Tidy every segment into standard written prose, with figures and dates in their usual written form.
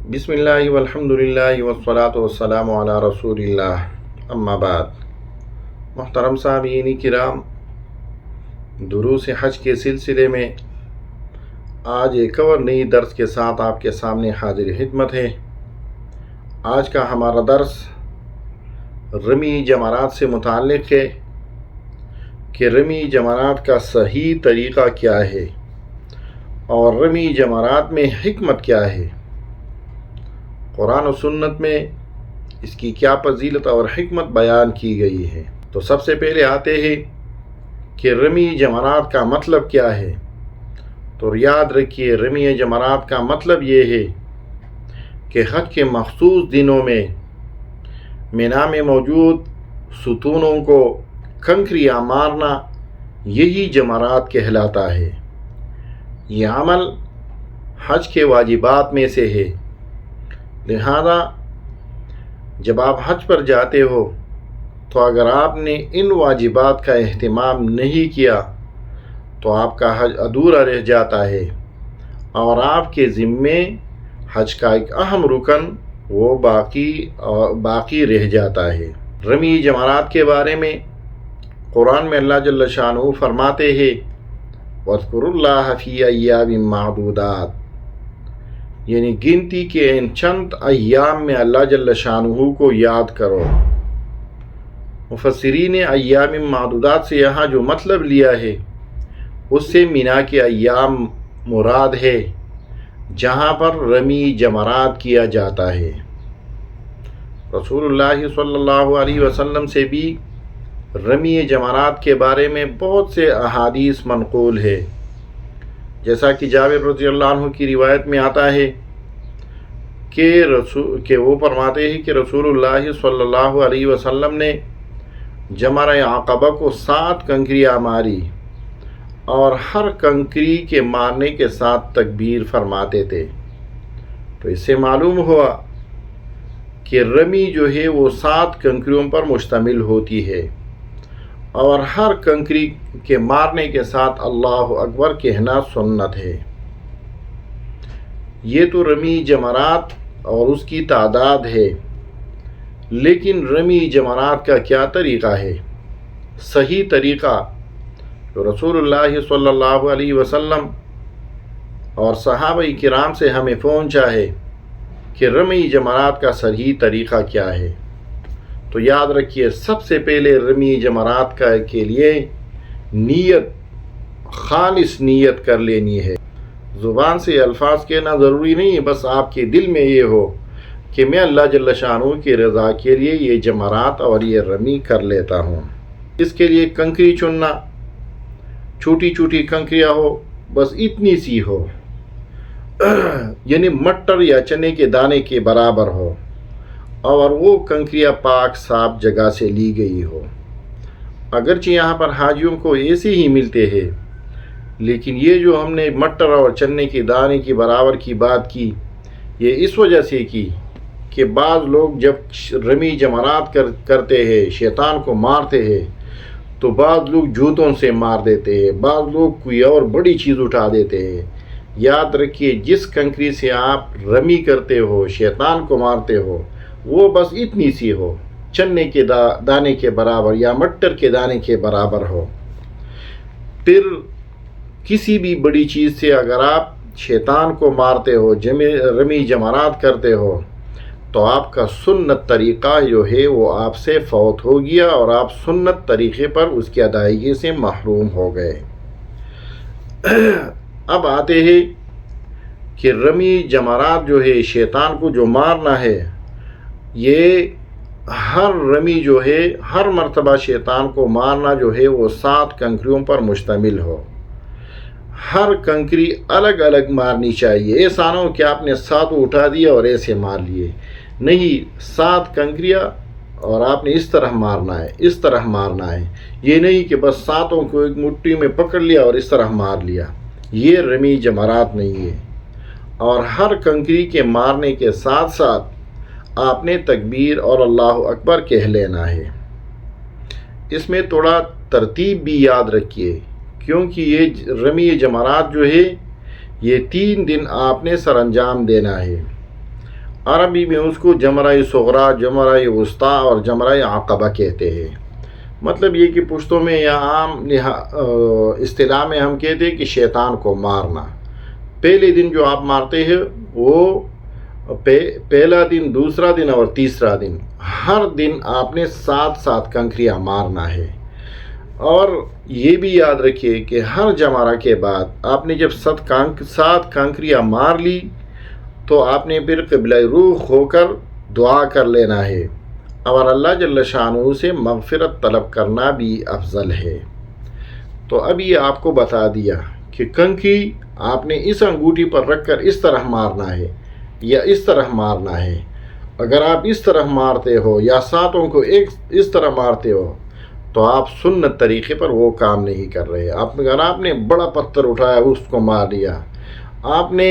بسم اللہ والحمد للہ والصلاة والسلام علی رسول اللہ، اما بعد۔ محترم سامعین کرام، دروس حج کے سلسلے میں آج ایک اور نئی درس کے ساتھ آپ کے سامنے حاضر خدمت ہے۔ آج کا ہمارا درس رمی جمرات سے متعلق ہے کہ رمی جمرات کا صحیح طریقہ کیا ہے اور رمی جمرات میں حکمت کیا ہے، قرآن و سنت میں اس کی کیا فضیلت اور حکمت بیان کی گئی ہے۔ تو سب سے پہلے آتے ہیں کہ رمی جمرات کا مطلب کیا ہے۔ تو یاد رکھیے، رمی جمرات کا مطلب یہ ہے کہ حج کے مخصوص دنوں میں مینا میں موجود ستونوں کو کنکریاں مارنا، یہی جمرات کہلاتا ہے۔ یہ عمل حج کے واجبات میں سے ہے، لہذا جب آپ حج پر جاتے ہو تو اگر آپ نے ان واجبات کا اہتمام نہیں کیا تو آپ کا حج ادھورا رہ جاتا ہے اور آپ کے ذمے حج کا ایک اہم رکن وہ باقی رہ جاتا ہے۔ رمی جمرات کے بارے میں قرآن میں اللہ جل شانہ فرماتے ہیں وَاذْكُرُوا اللَّهَ فِي أَيَّامٍ مَّعْدُودَاتٍ، یعنی گنتی کے ان چند ایام میں اللہ جل شانہ کو یاد کرو۔ مفسرین ایام معدودات سے یہاں جو مطلب لیا ہے اس سے مینا کے ایام مراد ہے جہاں پر رمی جمرات کیا جاتا ہے۔ رسول اللہ صلی اللہ علیہ وسلم سے بھی رمی جمرات کے بارے میں بہت سے احادیث منقول ہے، جیسا کہ جابر رضی اللہ عنہ کی روایت میں آتا ہے کہ وہ فرماتے ہیں کہ رسول اللہ صلی اللہ علیہ وسلم نے جمرہ عقبہ کو 7 کنکریاں ماری اور ہر کنکری کے مارنے کے ساتھ تکبیر فرماتے تھے۔ تو اس سے معلوم ہوا کہ رمی جو ہے وہ 7 کنکریوں پر مشتمل ہوتی ہے اور ہر کنکری کے مارنے کے ساتھ اللہ اکبر کہنا سنت ہے۔ یہ تو رمی جمرات اور اس کی تعداد ہے، لیکن رمی جمرات کا کیا طریقہ ہے؟ صحیح طریقہ جو رسول اللہ صلی اللہ علیہ وسلم اور صحابہ کرام سے ہمیں پہنچا ہے کہ رمی جمرات کا صحیح طریقہ کیا ہے۔ تو یاد رکھیے، سب سے پہلے رمی جمرات کے لیے نیت، خالص نیت کر لینی ہے۔ زبان سے الفاظ کہنا ضروری نہیں، بس آپ کے دل میں یہ ہو کہ میں اللہ جل شانہ کی رضا کے لیے یہ جمرات اور یہ رمی کر لیتا ہوں۔ اس کے لیے کنکری چننا، چھوٹی چھوٹی کنکریاں ہو، بس اتنی سی ہو، یعنی مٹر یا چنے کے دانے کے برابر ہو، اور وہ کنکریاں پاک صاف جگہ سے لی گئی ہو۔ اگرچہ یہاں پر حاجیوں کو ایسے ہی ملتے ہیں، لیکن یہ جو ہم نے مٹر اور چنے کے دانے کے برابر کی بات کی، یہ اس وجہ سے کی کہ بعض لوگ جب رمی جمرات کرتے ہیں، شیطان کو مارتے ہیں، تو بعض لوگ جوتوں سے مار دیتے ہیں، بعض لوگ کوئی اور بڑی چیز اٹھا دیتے ہیں۔ یاد رکھیے، جس کنکری سے آپ رمی کرتے ہو، شیطان کو مارتے ہو، وہ بس اتنی سی ہو، چنے کے دانے کے برابر یا مٹر کے دانے کے برابر ہو۔ پھر کسی بھی بڑی چیز سے اگر آپ شیطان کو مارتے ہو، رمی جمرات کرتے ہو، تو آپ کا سنت طریقہ جو ہے وہ آپ سے فوت ہو گیا اور آپ سنت طریقے پر اس کی ادائیگی سے محروم ہو گئے۔ اب آتے ہیں کہ رمی جمرات جو ہے، شیطان کو جو مارنا ہے، یہ ہر رمی جو ہے، ہر مرتبہ شیطان کو مارنا جو ہے وہ 7 کنکریوں پر مشتمل ہو۔ ہر کنکری الگ الگ مارنی چاہیے، ایسا نہ ہو کہ آپ نے 7 اٹھا دیا اور ایسے مار لیے، نہیں، 7 کنکریاں اور آپ نے اس طرح مارنا ہے، اس طرح مارنا ہے، یہ نہیں کہ بس 7 کو ایک مٹھی میں پکڑ لیا اور اس طرح مار لیا، یہ رمی جمرات نہیں ہے۔ اور ہر کنکری کے مارنے کے ساتھ ساتھ آپ نے تکبیر اور اللہ اکبر کہہ لینا ہے۔ اس میں تھوڑا ترتیب بھی یاد رکھیے، کیونکہ یہ رمی جمرات جو ہے یہ 3 دن آپ نے سر انجام دینا ہے۔ عربی میں اس کو جمرہ صغرا، جمرہ وسطیٰ اور جمرہ عقبہ کہتے ہیں۔ مطلب یہ کہ پشتوں میں یا عام اصطلاح میں ہم کہتے ہیں کہ شیطان کو مارنا۔ پہلے دن جو آپ مارتے ہیں وہ پہلا دن، دوسرا دن اور تیسرا دن، ہر دن آپ نے 7 کنکریاں مارنا ہے۔ اور یہ بھی یاد رکھیے کہ ہر جمرہ کے بعد آپ نے جب 7 کنکریاں مار لی تو آپ نے پھر قبلہ رخ ہو کر دعا کر لینا ہے، اور اللہ جل شانہ سے مغفرت طلب کرنا بھی افضل ہے۔ تو اب یہ آپ کو بتا دیا کہ کنکری آپ نے اس انگوٹھی پر رکھ کر اس طرح مارنا ہے یا اس طرح مارنا ہے۔ اگر آپ اس طرح مارتے ہو یا 7 کو اس طرح مارتے ہو تو آپ سنت طریقے پر وہ کام نہیں کر رہے۔ اگر آپ نے بڑا پتھر اٹھایا اس کو مار لیا، آپ نے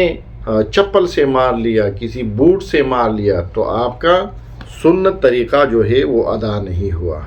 چپل سے مار لیا، کسی بوٹ سے مار لیا، تو آپ کا سنت طریقہ جو ہے وہ ادا نہیں ہوا۔